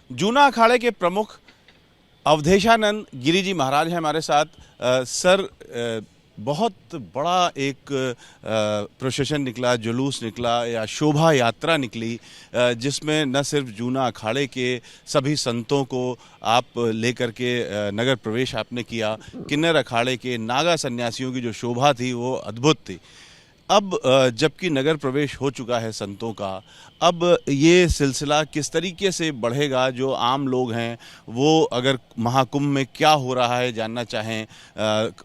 जूना अखाड़े के प्रमुख अवधेशानंद गिरी जी महाराज हैं हमारे साथ। सर, बहुत बड़ा एक प्रोसेशन निकला, जुलूस निकला या शोभा यात्रा निकली, जिसमें न सिर्फ जूना अखाड़े के सभी संतों को आप लेकर के नगर प्रवेश आपने किया, किन्नर अखाड़े के नागा सन्यासियों की जो शोभा थी वो अद्भुत थी। अब जबकि नगर प्रवेश हो चुका है संतों का, अब ये सिलसिला किस तरीके से बढ़ेगा? जो आम लोग हैं वो अगर महाकुंभ में क्या हो रहा है जानना चाहें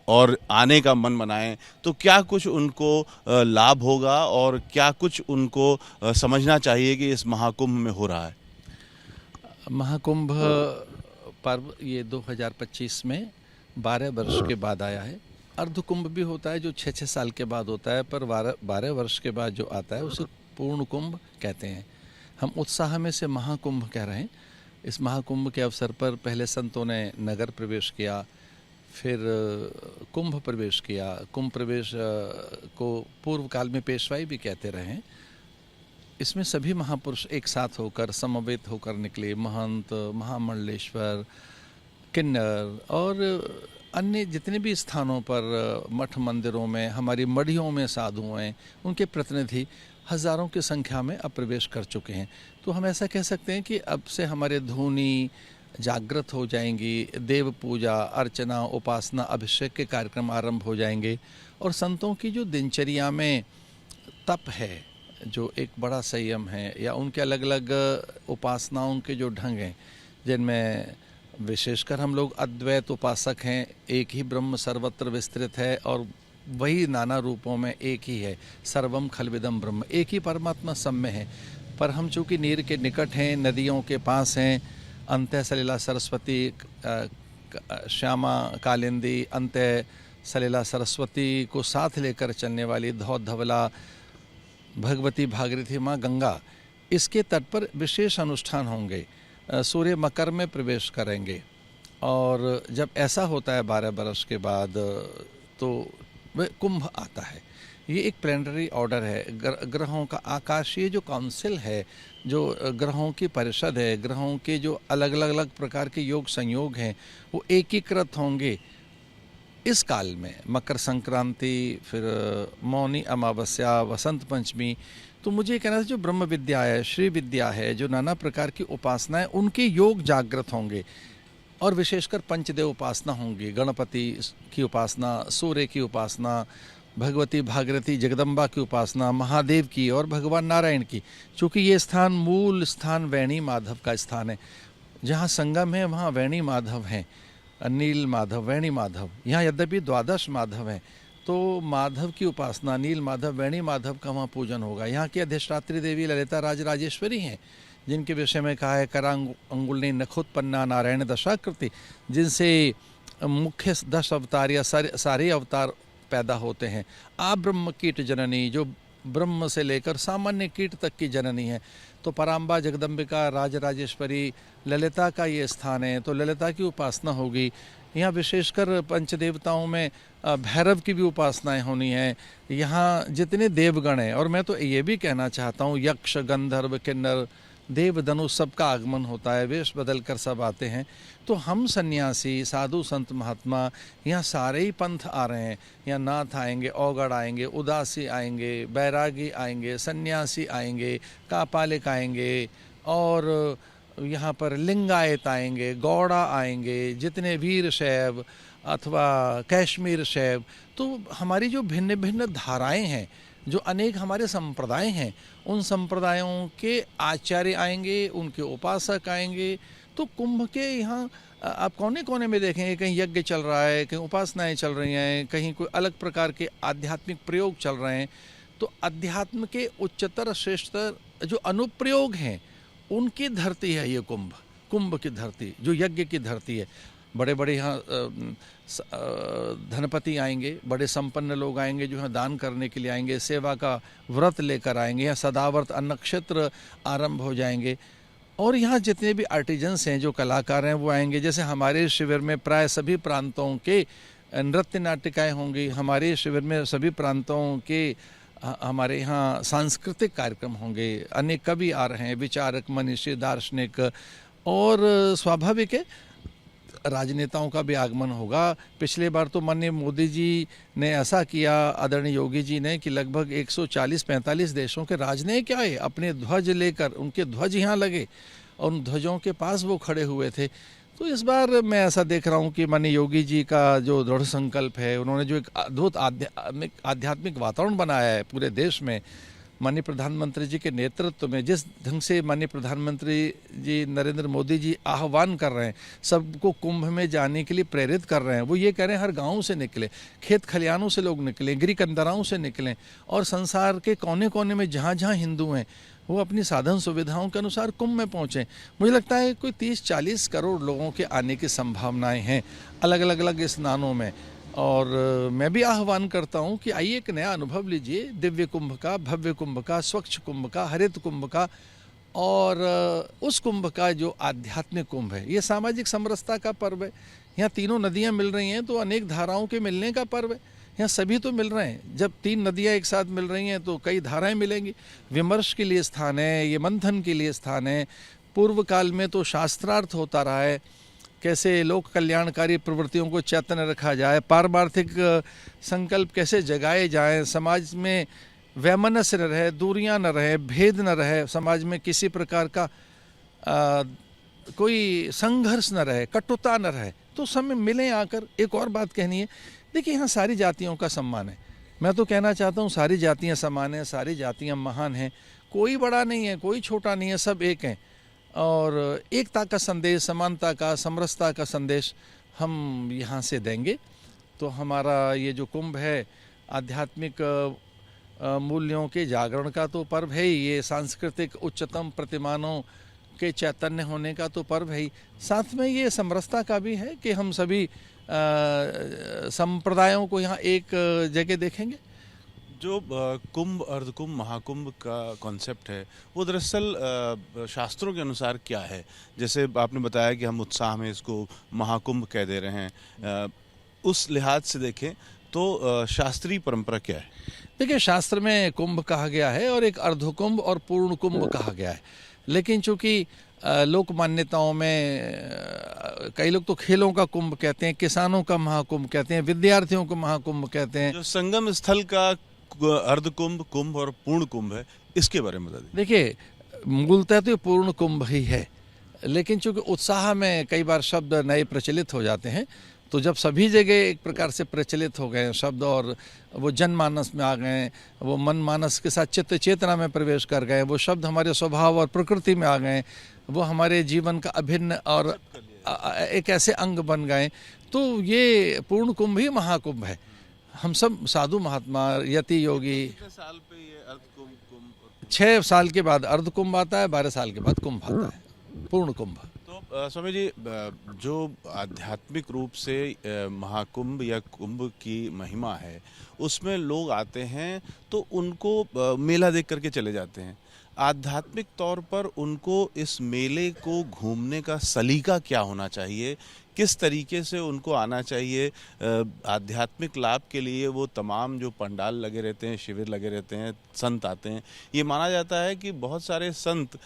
और आने का मन बनाएं, तो क्या कुछ उनको लाभ होगा और क्या कुछ उनको समझना चाहिए कि इस महाकुंभ में हो रहा है? महाकुंभ पर्व ये 2025 में 12 वर्ष के बाद आया है। अर्धकुंभ भी होता है जो 6-6 साल के बाद होता है, पर 12 वर्ष के बाद जो आता है उसे पूर्ण कुंभ कहते हैं। हम उत्साह में से महाकुंभ कह रहे हैं। इस महाकुंभ के अवसर पर पहले संतों ने नगर प्रवेश किया, फिर कुंभ प्रवेश किया। कुंभ प्रवेश को पूर्व काल में पेशवाई भी कहते रहे हैं। इसमें सभी महापुरुष एक साथ होकर समवेत होकर निकले। महंत, महामंडलेश्वर, किन्नर और अन्य जितने भी स्थानों पर मठ मंदिरों में, हमारी मढ़ियों में साधु हैं, उनके प्रतिनिधि हज़ारों की संख्या में अब प्रवेश कर चुके हैं। तो हम ऐसा कह सकते हैं कि अब से हमारे धुनी जागृत हो जाएंगी, देव पूजा, अर्चना, उपासना, अभिषेक के कार्यक्रम आरंभ हो जाएंगे। और संतों की जो दिनचर्या में तप है, जो एक बड़ा संयम है, या उनके अलग अलग उपासनाओं के जो ढंग हैं, जिनमें विशेषकर हम लोग अद्वैत उपासक हैं। एक ही ब्रह्म सर्वत्र विस्तृत है और वही नाना रूपों में एक ही है। सर्वम खलविदम ब्रह्म, एक ही परमात्मा सब में है। पर हम चूँकि नीर के निकट हैं, नदियों के पास हैं, अंतः सलिला सरस्वती, श्यामा कालिंदी, अंतः सलिला सरस्वती को साथ लेकर चलने वाली धौत धवला भगवती भागीरथी माँ गंगा, इसके तट पर विशेष अनुष्ठान होंगे। सूर्य मकर में प्रवेश करेंगे और जब ऐसा होता है 12 बरस के बाद तो वह कुंभ आता है। ये एक प्लेनेटरी ऑर्डर है, ग्रहों का आकाशीय जो काउंसिल है, जो ग्रहों की परिषद है, ग्रहों के जो अलग अलग प्रकार के योग संयोग हैं वो एकीकृत होंगे इस काल में। मकर संक्रांति, फिर मौनी अमावस्या, वसंत पंचमी। तो मुझे कहना है जो ब्रह्म विद्या है, श्री विद्या है, जो नाना प्रकार की उपासनाएं, उनके योग जागृत होंगे। और विशेषकर पंचदेव उपासना होंगी। गणपति की उपासना, सूर्य की उपासना, भगवती भागीरथी जगदम्बा की उपासना, महादेव की और भगवान नारायण की। चूँकि ये स्थान मूल स्थान वैणी माधव का स्थान है, जहाँ संगम है वहाँ वैणी माधव हैं, नील माधव, वैणी माधव। यहाँ यद्यपि 12 माधव हैं, तो माधव की उपासना, नील माधव, वैणी माधव का वहाँ पूजन होगा। यहाँ की अधिष्ठात्री देवी ललिता राजराजेश्वरी हैं, जिनके विषय में कहा है करांगुल्नी नखोत्पन्ना नारायण दशाकृति, जिनसे मुख्य 10 अवतार या सारे अवतार पैदा होते हैं। आ ब्रह्म कीट जननी, जो ब्रह्म से लेकर सामान्य कीट तक की जननी है। तो पराम्बा, जगदम्बिका, राजराजेश्वरी, ललिता का ये स्थान है, तो ललिता की उपासना होगी। यहाँ विशेषकर पंचदेवताओं में भैरव की भी उपासनाएं होनी है। यहाँ जितने देवगण हैं, और मैं तो ये भी कहना चाहता हूँ, यक्ष, गंधर्व, किन्नर, देव, धनु, सबका आगमन होता है, वेश बदल कर सब आते हैं। तो हम सन्यासी, साधु, संत, महात्मा, यहाँ सारे ही पंथ आ रहे हैं। यहाँ नाथ आएंगे, औगड़ आएंगे, उदासी आएंगे, बैरागी आएंगे, सन्यासी आएंगे, कापालिक आएंगे, और यहाँ पर लिंगायत आएंगे, गौड़ा आएंगे, जितने वीर शैव अथवा कश्मीर शैव। तो हमारी जो भिन्न भिन्न धाराएं हैं, जो अनेक हमारे संप्रदाय हैं, उन संप्रदायों के आचार्य आएंगे, उनके उपासक आएंगे। तो कुंभ के यहाँ आप कोने कोने में देखेंगे, कहीं यज्ञ चल रहा है, कहीं उपासनाएं चल रही हैं, कहीं कोई अलग प्रकार के आध्यात्मिक प्रयोग चल रहे हैं। तो अध्यात्म के उच्चतर श्रेष्ठतर जो अनुप्रयोग हैं, उनकी धरती है ये कुंभ, कुंभ की धरती, जो यज्ञ की धरती है। बड़े बड़े यहाँ धनपति आएंगे, बड़े संपन्न लोग आएंगे, जो यहाँ दान करने के लिए आएंगे, सेवा का व्रत लेकर आएंगे। यहाँ सदाव्रत अन्न क्षेत्र आरंभ हो जाएंगे। और यहाँ जितने भी आर्टिजन्स हैं, जो कलाकार हैं, वो आएंगे। जैसे हमारे शिविर में प्राय सभी प्रांतों के नृत्य नाटिकाएँ होंगी। हमारे शिविर में सभी प्रांतों के हमारे यहाँ सांस्कृतिक कार्यक्रम होंगे। अनेक कवि आ रहे हैं, विचारक, मनीषी, दार्शनिक, और स्वाभाविक है राजनेताओं का भी आगमन होगा। पिछले बार तो माननीय मोदी जी ने ऐसा किया, आदरणीय योगी जी ने, कि लगभग 140-45 देशों के राजनयिक आए अपने ध्वज लेकर, उनके ध्वज यहाँ लगे और उन ध्वजों के पास वो खड़े हुए थे। तो इस बार मैं ऐसा देख रहा हूँ कि माननीय योगी जी का जो दृढ़ संकल्प है, उन्होंने जो एक अद्भुत आध्यात्मिक वातावरण बनाया है पूरे देश में, माननीय प्रधानमंत्री जी के नेतृत्व में, जिस ढंग से माननीय प्रधानमंत्री जी नरेंद्र मोदी जी आह्वान कर रहे हैं, सबको कुंभ में जाने के लिए प्रेरित कर रहे हैं। वो ये कह रहे हैं हर गांव से निकले, खेत खलियानों से लोग निकलें, गिरी कंदराओं से निकलें और संसार के कोने कोने में जहाँ जहाँ हिंदू हैं वो अपनी साधन सुविधाओं के अनुसार कुंभ में पहुँचें। मुझे लगता है कोई 30-40 करोड़ लोगों के आने की संभावनाएँ हैं अलग अलग स्नानों में। और मैं भी आह्वान करता हूं कि आइए एक नया अनुभव लीजिए, दिव्य कुंभ का, भव्य कुंभ का, स्वच्छ कुंभ का, हरित कुंभ का, और उस कुंभ का जो आध्यात्मिक कुंभ है। ये सामाजिक समरसता का पर्व है। यहाँ तीनों नदियाँ मिल रही हैं तो अनेक धाराओं के मिलने का पर्व है। यहाँ सभी तो मिल रहे हैं। जब 3 नदियाँ एक साथ मिल रही हैं तो कई धाराएं मिलेंगी। विमर्श के लिए स्थान है, ये मंथन के लिए स्थान है। पूर्व काल में तो शास्त्रार्थ होता रहा है, कैसे लोक कल्याणकारी प्रवृत्तियों को चैतन्य रखा जाए, पारमार्थिक संकल्प कैसे जगाए जाएं, समाज में वैमनस्य न रहे, दूरियां न रहे, भेद न रहे, समाज में किसी प्रकार का कोई संघर्ष न रहे, कटुता न रहे। तो समय मिले आकर। एक और बात कहनी है, देखिए यहाँ सारी जातियों का सम्मान है। मैं तो कहना चाहता हूँ सारी जातियाँ समान हैं, सारी जातियाँ महान हैं, कोई बड़ा नहीं है, कोई छोटा नहीं है, सब एक हैं। और एकता का संदेश, समानता का, समरसता का संदेश हम यहाँ से देंगे। तो हमारा ये जो कुंभ है आध्यात्मिक मूल्यों के जागरण का तो पर्व है ही, ये सांस्कृतिक उच्चतम प्रतिमानों के चैतन्य होने का तो पर्व है ही, साथ में ये समरसता का भी है कि हम सभी संप्रदायों को यहाँ एक जगह देखेंगे। जो कुंभ, अर्धकुंभ, महाकुंभ का कॉन्सेप्ट है वो दरअसल शास्त्रों के अनुसार क्या है? जैसे आपने बताया कि हम उत्साह में इसको महाकुंभ कह दे रहे हैं, उस लिहाज से देखें तो शास्त्रीय परंपरा क्या है? देखिए शास्त्र में कुंभ कहा गया है और एक अर्धकुंभ और पूर्ण कुंभ कहा गया है। लेकिन चूंकि लोक मान्यताओं में कई लोग तो खेलों का कुंभ कहते हैं, किसानों का महाकुंभ कहते हैं, विद्यार्थियों को महाकुंभ कहते हैं। जो संगम स्थल का अर्धकुंभ, कुंभ और पूर्ण कुंभ है, इसके बारे में बता दीजिए। देखिए मूलतः तो पूर्ण कुंभ ही है, लेकिन चूंकि उत्साह में कई बार शब्द नए प्रचलित हो जाते हैं, तो जब सभी जगह एक प्रकार से प्रचलित हो गए शब्द और वो जनमानस में आ गए, वो मन मानस के साथ चित्त चेतना में प्रवेश कर गए, वो शब्द हमारे स्वभाव और प्रकृति में आ गए, वो हमारे जीवन का अभिन्न और एक ऐसे अंग बन गए, तो ये पूर्ण कुंभ ही महाकुंभ है। हम सब साधु महात्मा, यति योगी। साल पे ये अर्धकुंभ, कुंभ 6 साल के बाद अर्धकुंभ आता है, 12 साल के बाद कुंभ आता है, पूर्ण कुंभ। तो स्वामी जी, जो आध्यात्मिक रूप से महाकुंभ या कुंभ की महिमा है, उसमें लोग आते हैं तो उनको मेला देख करके चले जाते हैं। आध्यात्मिक तौर पर उनको इस मेले को घूमने का सलीका क्या होना चाहिए? किस तरीके से उनको आना चाहिए? आध्यात्मिक लाभ के लिए वो तमाम जो पंडाल लगे रहते हैं, शिविर लगे रहते हैं, संत आते हैं। ये माना जाता है कि बहुत सारे संत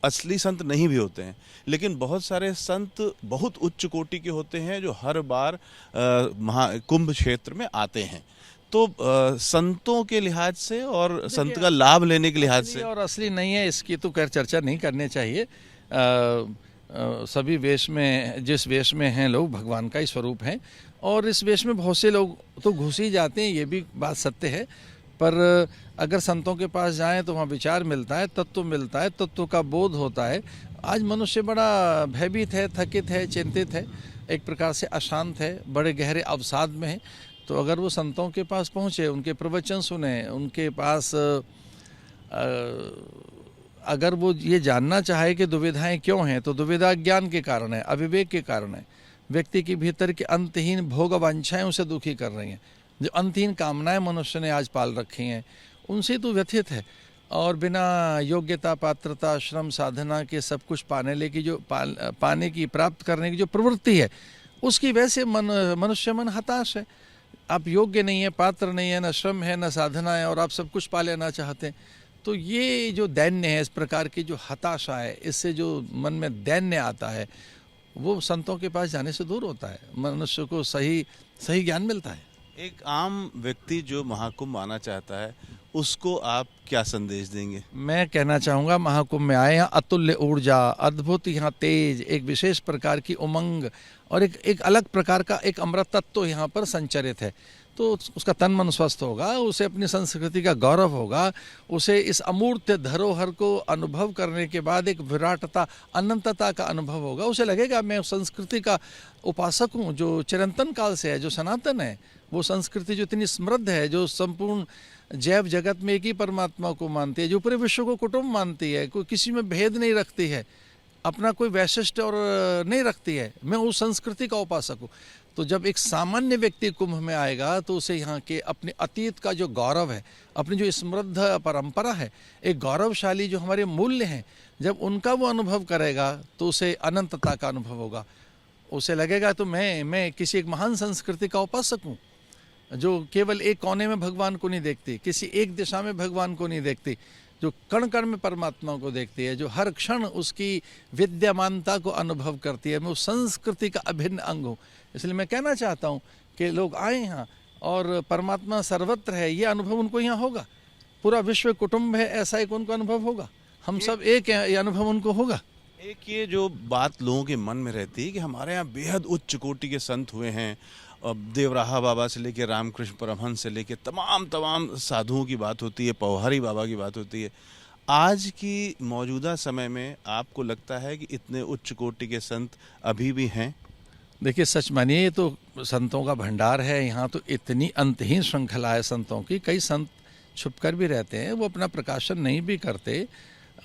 असली संत नहीं भी होते हैं, लेकिन बहुत सारे संत बहुत उच्च कोटि के होते हैं जो हर बार कुंभ क्षेत्र में आते हैं। तो संतों के लिहाज से और संत का लाभ लेने के लिहाज से, और असली नहीं है इसकी तो खैर चर्चा नहीं करनी चाहिए। सभी वेश में, जिस वेश में हैं लोग, भगवान का ही स्वरूप है, और इस वेश में बहुत से लोग तो घुस ही जाते हैं, ये भी बात सत्य है। पर अगर संतों के पास जाएं तो वहाँ विचार मिलता है, तत्व मिलता है, तत्व का बोध होता है। आज मनुष्य बड़ा भयभीत है, थकित है, चिंतित है, एक प्रकार से अशांत है, बड़े गहरे अवसाद में है। तो अगर वो संतों के पास पहुँचे, उनके प्रवचन सुने, उनके पास अगर वो ये जानना चाहे कि दुविधाएं क्यों हैं, तो दुविधा ज्ञान के कारण है, अविवेक के कारण है। व्यक्ति के भीतर की अंतहीन भोग वांछाएं उसे दुखी कर रही हैं। जो अंतहीन कामनाएं मनुष्य ने आज पाल रखी हैं, उनसे तो व्यथित है। और बिना योग्यता, पात्रता, श्रम, साधना के सब कुछ पाने की, प्राप्त करने की जो प्रवृत्ति है, उसकी वैसे मनुष्य मन हताश है। आप योग्य नहीं है, पात्र नहीं है, न श्रम है, न साधना है, और आप सब कुछ पा लेना चाहते हैं। तो ये जो दैन्य है, इस प्रकार की जो हताशा है, इससे जो मन में दैन्य आता है, वो संतों के पास जाने से दूर होता है, मनुष्य को सही ज्ञान मिलता है। एक आम व्यक्ति जो महाकुंभ आना चाहता है उसको आप क्या संदेश देंगे? मैं कहना चाहूँगा, महाकुंभ में आए यहाँ अतुल्य ऊर्जा, अद्भुत यहाँ तेज, एक विशेष प्रकार की उमंग और एक अलग प्रकार का एक अमृत तत्व यहाँ पर संचरित है। तो उसका तन मन स्वस्थ होगा, उसे अपनी संस्कृति का गौरव होगा, उसे इस अमूर्त धरोहर को अनुभव करने के बाद एक विराटता, अनंतता का अनुभव होगा। उसे लगेगा मैं उस संस्कृति का उपासक हूँ जो चिरंतन काल से है, जो सनातन है। वो संस्कृति जो इतनी समृद्ध है, जो संपूर्ण जैव जगत में एक ही परमात्मा को मानती है, जो पूरे विश्व को कुटुंब मानती है, कोई किसी में भेद नहीं रखती है, अपना कोई वैशिष्ट और नहीं रखती है। मैं उस संस्कृति का उपासक हूँ। तो जब एक सामान्य व्यक्ति कुंभ में आएगा तो उसे यहाँ के अपने अतीत का जो गौरव है, अपनी जो समृद्ध परंपरा है, एक गौरवशाली जो हमारे मूल्य हैं, जब उनका वो अनुभव करेगा तो उसे अनंतता का अनुभव होगा। उसे लगेगा तो मैं किसी एक महान संस्कृति का उपासक हूँ, जो केवल एक कोने में भगवान को नहीं देखती, किसी एक दिशा में भगवान को नहीं देखती, जो कण कण में परमात्मा को देखती है, जो हर क्षण उसकी विद्यमानता को अनुभव करती है। मैं उस संस्कृति का अभिन्न अंग हूँ। इसलिए मैं कहना चाहता हूँ कि लोग आए यहाँ और परमात्मा सर्वत्र है, ये अनुभव उनको यहाँ होगा। पूरा विश्व कुटुंब है, ऐसा एक उनको अनुभव होगा। हम सब एक हैं, ये अनुभव उनको होगा। एक ये जो बात लोगों के मन में रहती है कि हमारे यहाँ बेहद उच्च कोटि के संत हुए हैं, देवराहा बाबा से लेकर रामकृष्ण परमहंस से लेकर तमाम साधुओं की बात होती है, पौहारी बाबा की बात होती है। आज की मौजूदा समय में आपको लगता है कि इतने उच्च कोटि के संत अभी भी हैं? देखिए, सच मानिए, ये तो संतों का भंडार है। यहाँ तो इतनी अंतहीन श्रृंखला है संतों की। कई संत छुपकर भी रहते हैं, वो अपना प्रकाशन नहीं भी करते,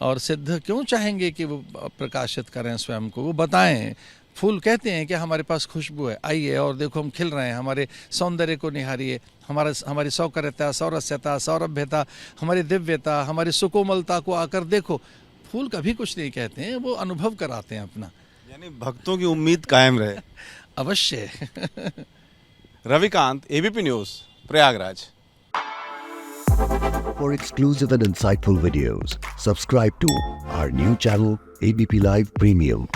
और सिद्ध क्यों चाहेंगे कि वो प्रकाशित करें स्वयं को, वो बताएं। फूल कहते हैं कि हमारे पास खुशबू है, आइए और देखो हम खिल रहे हैं, हमारे सौंदर्य को निहारिए, हमारी सौकर्यता, सौरस्यता, सौरभ्यता, हमारी दिव्यता, हमारी सुकोमलता को आकर देखो। फूल कभी कुछ नहीं कहते हैं, वो अनुभव कराते हैं अपना। यानी भक्तों की उम्मीद कायम रहे। अवश्य। Ravikant, ABP news, Prayagraj. For exclusive and insightful videos, subscribe to our new channel ABP Live Premium.